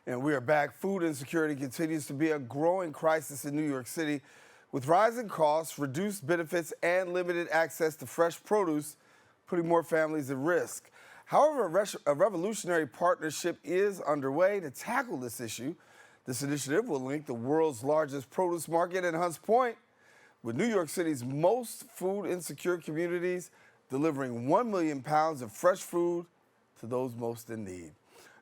And we are back. Food insecurity continues to be a growing crisis in New York City. With rising costs, reduced benefits, and limited access to fresh produce, putting more families at risk. However, a revolutionary partnership is underway to tackle this issue. This initiative will link the world's largest produce market in Hunts Point with New York City's most food insecure communities, delivering 1 million pounds of fresh food to those most in need.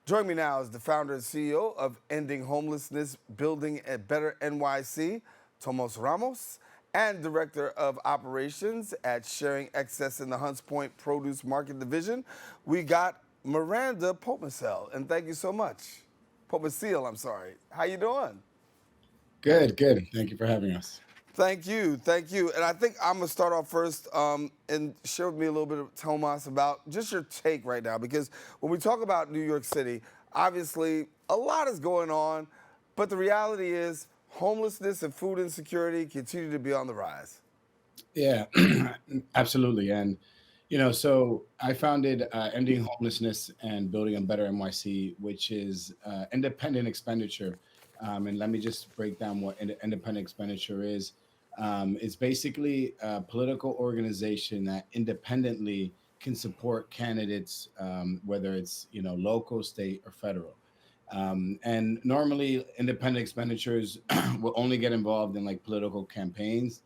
Joining me now is the founder and CEO of Ending Homelessness Building at Better NYC, Tomas Ramos, and Director of Operations at Sharing Excess in the Hunts Point Produce Market Division. We got Miranda Potmesi, and thank you so much. Potmesi, I'm sorry. How you doing? Good, good. Thank you for having us. Thank you, thank you. And I think I'm gonna start off first and share with me a little bit of Tomas about just your take right now, because when we talk about New York City, obviously a lot is going on, but the reality is homelessness and food insecurity continue to be on the rise. Yeah, absolutely. And, so I founded Ending Homelessness and Building a Better NYC, which is independent expenditure. And let me just break down what independent expenditure is. It's basically a political organization that independently can support candidates, whether it's, local, state, or federal. And normally, independent expenditures will only get involved in like political campaigns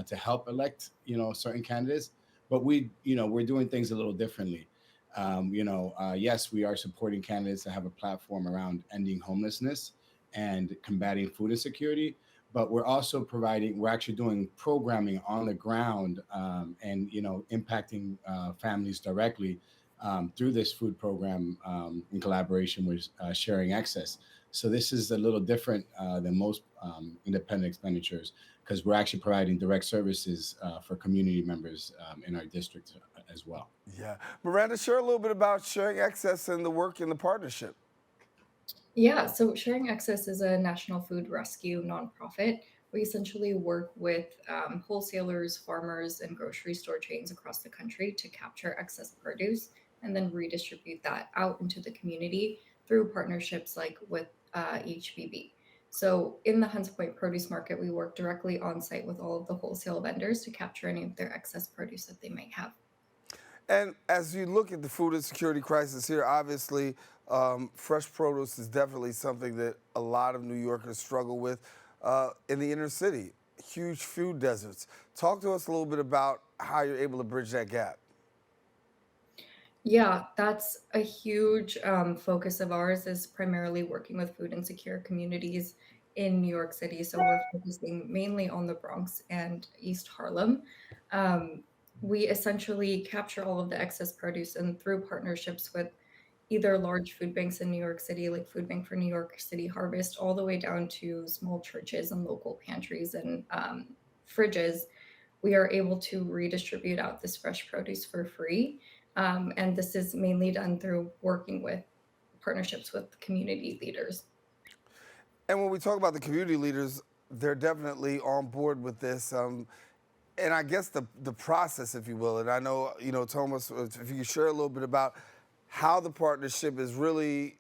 to help elect, certain candidates. But we're doing things a little differently. Yes, we are supporting candidates that have a platform around ending homelessness and combating food insecurity. But we're actually doing programming on the ground, and impacting families directly through this food program, in collaboration with Sharing Access. So this is a little different than most independent expenditures because we're actually providing direct services for community members in our district as well. Yeah. Miranda, share a little bit about Sharing Access and the work in the partnership. Yeah, so Sharing Access is a national food rescue nonprofit. We essentially work with wholesalers, farmers, and grocery store chains across the country to capture excess produce and then redistribute that out into the community through partnerships like with HBB. So in the Hunts Point produce market, we work directly on site with all of the wholesale vendors to capture any of their excess produce that they might have. And as you look at the food insecurity crisis here, obviously, fresh produce is definitely something that a lot of New Yorkers struggle with in the inner city. Huge food deserts. Talk to us a little bit about how you're able to bridge that gap. Yeah, that's a huge focus of ours is primarily working with food insecure communities in New York City. So we're focusing mainly on the Bronx and East Harlem. Um, we essentially capture all of the excess produce and through partnerships with either large food banks in New York City, like Food Bank for New York City Harvest, all the way down to small churches and local pantries and fridges, we are able to redistribute out this fresh produce for free. And this is mainly done through working with partnerships with community leaders. And when we talk about the community leaders, they're definitely on board with this. And I guess the process, if you will, and I know, Thomas, if you could share a little bit about how the partnership is really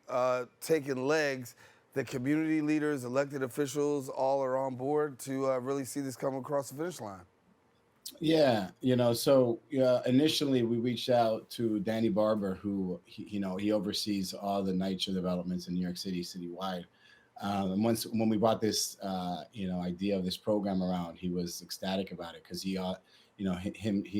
taking legs, the community leaders, elected officials, all are on board to really see this come across the finish line. Yeah, so initially we reached out to Danny Barber, who he oversees all the NYCHA developments in New York City, citywide. And when we brought this idea of this program around, he was ecstatic about it because he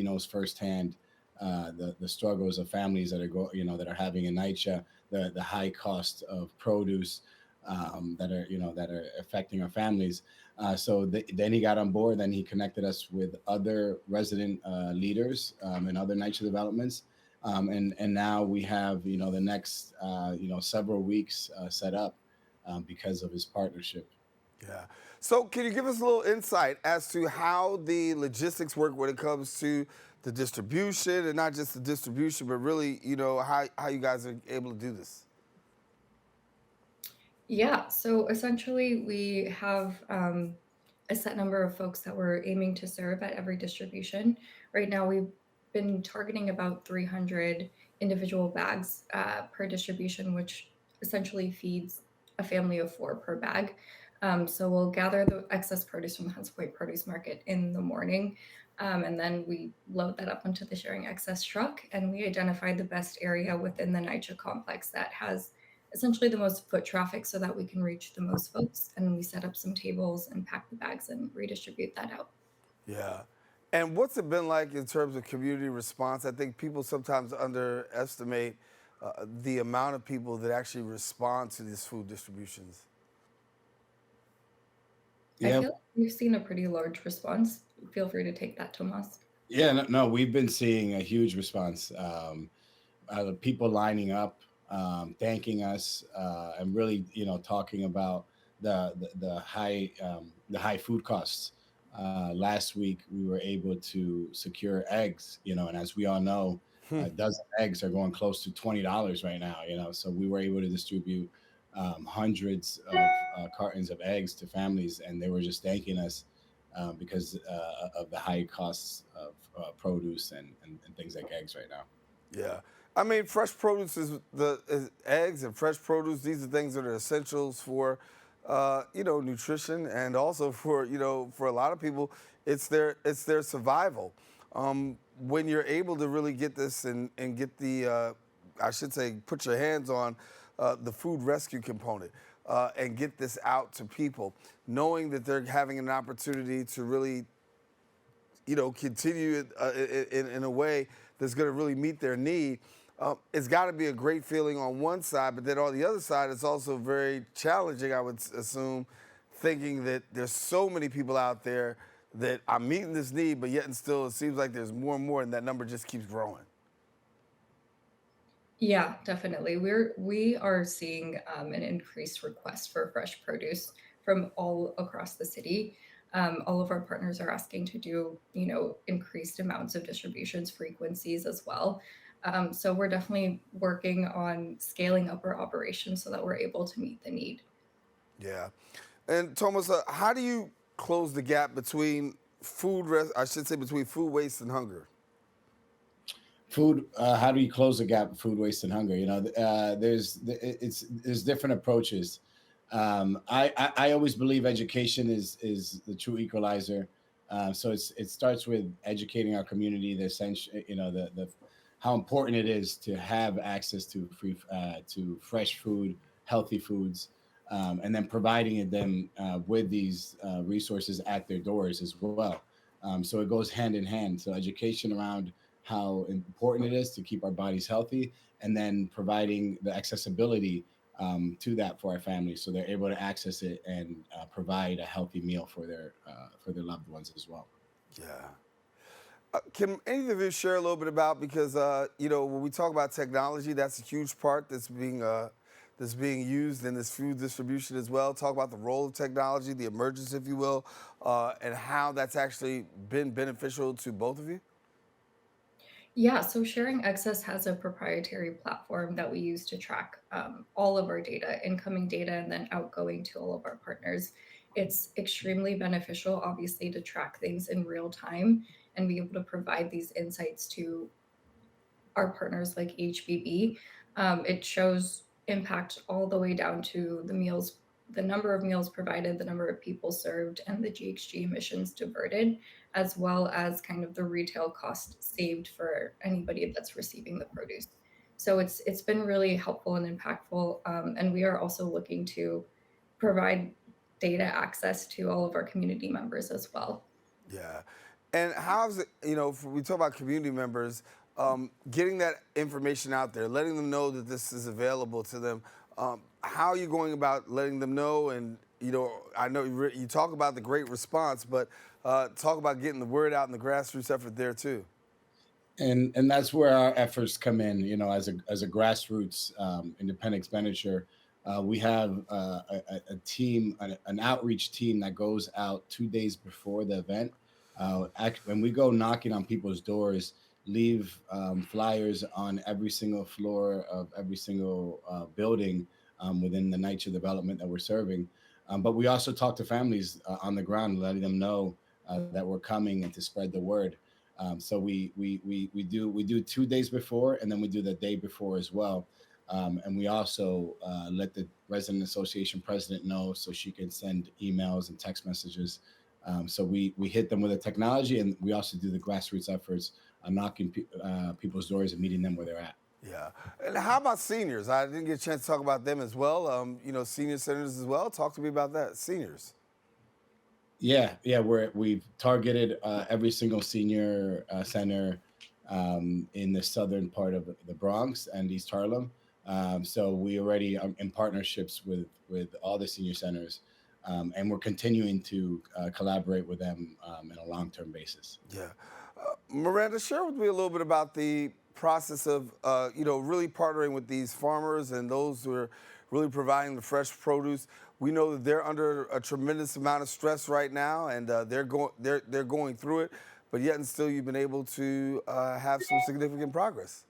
knows firsthand the struggles of families that are having in NYCHA, the high cost of produce, that are affecting our families. Then he got on board. Then he connected us with other resident leaders and other NYCHA developments. And now we have the next several weeks set up because of his partnership. Yeah. So can you give us a little insight as to how the logistics work when it comes to the distribution, and not just the distribution, but really, how you guys are able to do this? Yeah, so essentially we have a set number of folks that we're aiming to serve at every distribution. Right now, we've been targeting about 300 individual bags per distribution, which essentially feeds a family of 4 per bag. So we'll gather the excess produce from the Hunts Point Produce Market in the morning, and then we load that up onto the sharing excess truck, and we identify the best area within the NYCHA complex that has essentially the most foot traffic so that we can reach the most folks. And we set up some tables and pack the bags and redistribute that out. Yeah. And what's it been like in terms of community response? I think people sometimes underestimate the amount of people that actually respond to these food distributions. I Yeah. feel like we've seen a pretty large response. Feel free to take that, Tomas. Yeah, no, no, we've been seeing a huge response. People lining up, thanking us, and really, talking about the high food costs. Last week, we were able to secure eggs, and as we all know, a dozen eggs are going close to $20 right now. So we were able to distribute hundreds of cartons of eggs to families, and they were just thanking us because of the high costs of produce and things like eggs right now. Yeah. I mean, fresh produce is eggs and fresh produce. These are things that are essentials for, nutrition, and also for, for a lot of people, it's their survival. When you're able to really get this and get I should say, put your hands on the food rescue component and get this out to people, knowing that they're having an opportunity to really continue it in a way that's going to really meet their need. It's got to be a great feeling on one side, but then on the other side, it's also very challenging, I would assume, thinking that there's so many people out there that I'm meeting this need, but yet and still it seems like there's more and more, and that number just keeps growing. Yeah, definitely. We are seeing an increased request for fresh produce from all across the city. All of our partners are asking to do, increased amounts of distributions frequencies as well. So we're definitely working on scaling up our operations so that we're able to meet the need. Yeah. And Thomas, how do you close the gap between I should say between food waste and hunger? Food. How do you close the gap of food waste and hunger? There's different approaches. I always believe education is the true equalizer. So it starts with educating our community, the essential, the how important it is to have access to to fresh food, healthy foods, and then providing them with these resources at their doors as well. So it goes hand in hand. So education around how important it is to keep our bodies healthy, and then providing the accessibility to that for our families, so they're able to access it and provide a healthy meal for their loved ones as well. Yeah. Can any of you share a little bit about, because when we talk about technology, that's a huge part that's being used in this food distribution as well. Talk about the role of technology, the emergence, if you will, and how that's actually been beneficial to both of you. Yeah, so Sharing Excess has a proprietary platform that we use to track all of our data, incoming data, and then outgoing to all of our partners. It's extremely beneficial, obviously, to track things in real time and be able to provide these insights to our partners like HBB. It shows impact all the way down to the meals, the number of meals provided, the number of people served, and the GHG emissions diverted, as well as kind of the retail cost saved for anybody that's receiving the produce. So it's been really helpful and impactful, and we are also looking to provide data access to all of our community members as well. Yeah. And how's it, if we talk about community members, getting that information out there, letting them know that this is available to them. How are you going about letting them know? And, I know you talk about the great response, but talk about getting the word out in the grassroots effort there too. And that's where our efforts come in. As a grassroots independent expenditure, we have a team, an outreach team that goes out 2 days before the event. When we go knocking on people's doors, leave flyers on every single floor of every single building within the NYCHA development that we're serving. But we also talk to families on the ground, letting them know that we're coming and to spread the word. So we do 2 days before, and then we do the day before as well. And we also let the resident association president know so she can send emails and text messages. So we hit them with the technology, and we also do the grassroots efforts, knocking people's doors and meeting them where they're at. Yeah. And how about seniors? I didn't get a chance to talk about them as well. Senior centers as well. Talk to me about that. Seniors. Yeah, we've targeted every single senior center in the southern part of the Bronx and East Harlem. So we already are in partnerships with all the senior centers, and we're continuing to collaborate with them on a long-term basis. Yeah. Miranda, share with me a little bit about the process of, really partnering with these farmers and those who are really providing the fresh produce. We know that they're under a tremendous amount of stress right now, and they're going through it. But yet and still, you've been able to have some significant progress.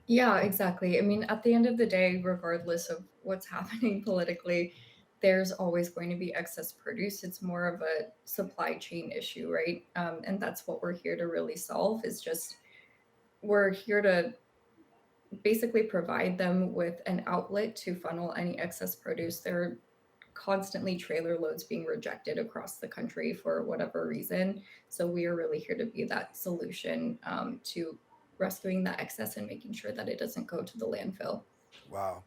Yeah, exactly. I mean, at the end of the day, regardless of what's happening politically, there's always going to be excess produce. It's more of a supply chain issue, right? And that's what we're here to really solve, is just we're here to basically provide them with an outlet to funnel any excess produce. There are constantly trailer loads being rejected across the country for whatever reason. So we are really here to be that solution to rescuing that excess and making sure that it doesn't go to the landfill. Wow.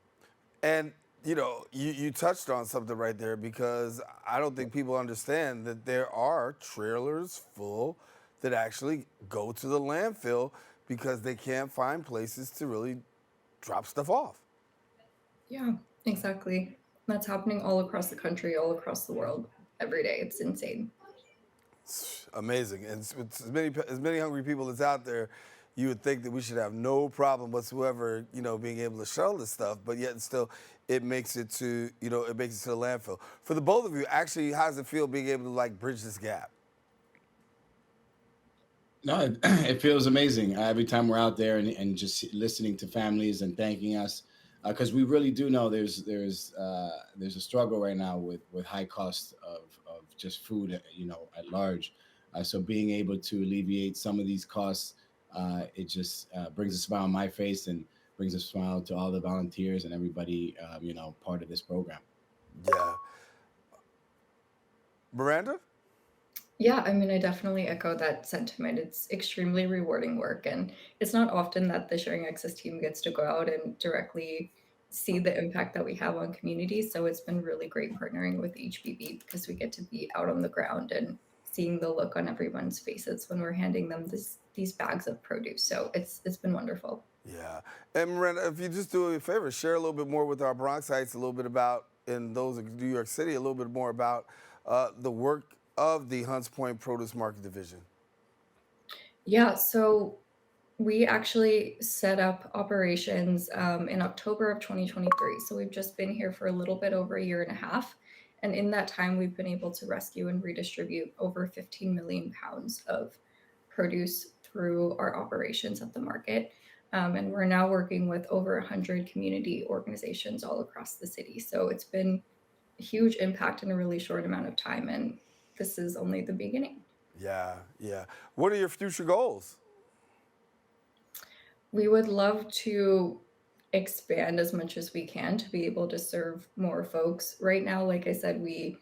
And you touched on something right there, because I don't think people understand that there are trailers full that actually go to the landfill because they can't find places to really drop stuff off. Yeah, exactly. That's happening all across the country, all across the world every day. It's insane. It's amazing. And with as many hungry people as out there, you would think that we should have no problem whatsoever, being able to shuttle this stuff, but yet and still it makes it to, the landfill. For the both of you, actually, how does it feel being able to bridge this gap? No, it feels amazing every time we're out there and just listening to families and thanking us, because we really do know there's a struggle right now with high cost of just food, at large. So being able to alleviate some of these costs, it just brings a smile on my face and brings a smile to all the volunteers and everybody, part of this program. Yeah. Miranda? Yeah, I mean, I definitely echo that sentiment. It's extremely rewarding work, and it's not often that the Sharing Access team gets to go out and directly see the impact that we have on communities. So it's been really great partnering with HBB because we get to be out on the ground and seeing the look on everyone's faces when we're handing them these bags of produce. So it's been wonderful. Yeah. And Miranda, if you just do me a favor, share a little bit more with our Bronxites, a little bit about, and those in New York City, a little bit more about the work of the Hunts Point Produce Market Division. Yeah, so we actually set up operations in October of 2023. So we've just been here for a little bit over a year and a half. And in that time, we've been able to rescue and redistribute over 15 million pounds of produce through our operations at the market. And we're now working with over 100 community organizations all across the city. So it's been a huge impact in a really short amount of time. And this is only the beginning. Yeah, yeah. What are your future goals? We would love to expand as much as we can to be able to serve more folks. Right now, like I said, we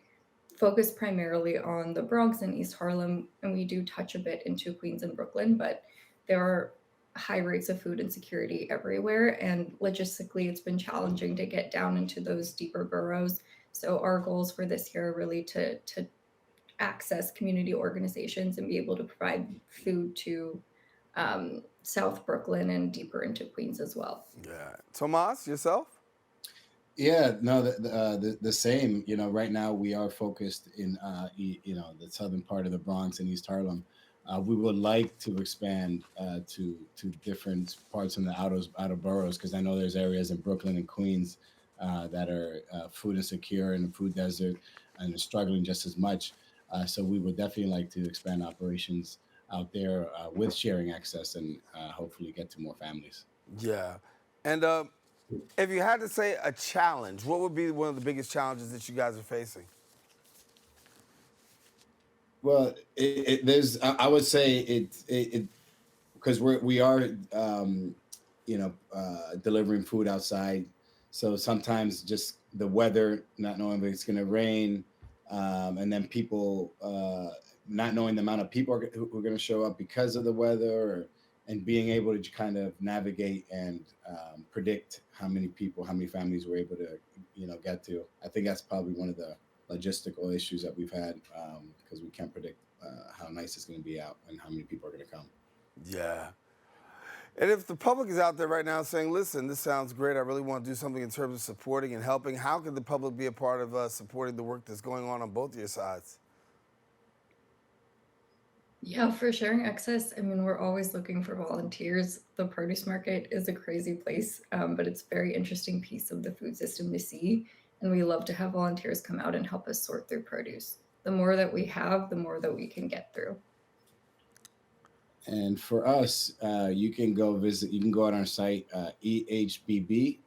focus primarily on the Bronx and East Harlem, and we do touch a bit into Queens and Brooklyn, but there are high rates of food insecurity everywhere. And logistically, it's been challenging to get down into those deeper boroughs. So our goals for this year are really to access community organizations and be able to provide food to South Brooklyn and deeper into Queens as well. Yeah. Tomas, yourself? Yeah, no, the same. Right now we are focused in the southern part of the Bronx and East Harlem. We would like to expand to different parts in the outer boroughs, because I know there's areas in Brooklyn and Queens that are food insecure and food desert and are struggling just as much. So we would definitely like to expand operations out there with Sharing Access and hopefully get to more families. Yeah. And if you had to say a challenge, what would be one of the biggest challenges that you guys are facing? Well, there's I would say it because we are delivering food outside. So sometimes just the weather, not knowing if it's going to rain, and then people not knowing the amount of people who are going to show up because of the weather, and being able to kind of navigate and predict how many people, how many families we're able to, get to. I think that's probably one of the logistical issues that we've had because we can't predict how nice it's going to be out and how many people are going to come. Yeah. And if the public is out there right now saying, listen, this sounds great, I really want to do something in terms of supporting and helping, how can the public be a part of supporting the work that's going on both of your sides? Yeah, for sharing access, I mean, we're always looking for volunteers. The produce market is a crazy place, but it's a very interesting piece of the food system to see. And we love to have volunteers come out and help us sort through produce. The more that we have, the more that we can get through. And for us, you can go on our site, ehbb.nyc,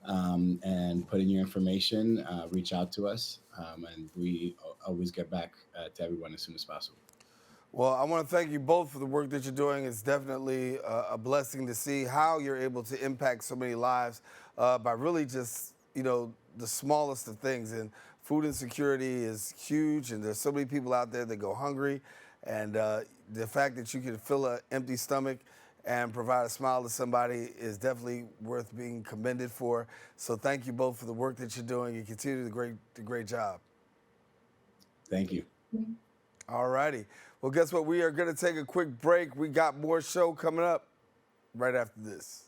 and put in your information, reach out to us, and we always get back to everyone as soon as possible. Well, I want to thank you both for the work that you're doing. It's definitely a blessing to see how you're able to impact so many lives by really just, the smallest of things. And food insecurity is huge, and there's so many people out there that go hungry. And the fact that you can fill an empty stomach and provide a smile to somebody is definitely worth being commended for. So thank you both for the work that you're doing and continue the great job. Thank you. All righty. Well, guess what? We are going to take a quick break. We got more show coming up right after this.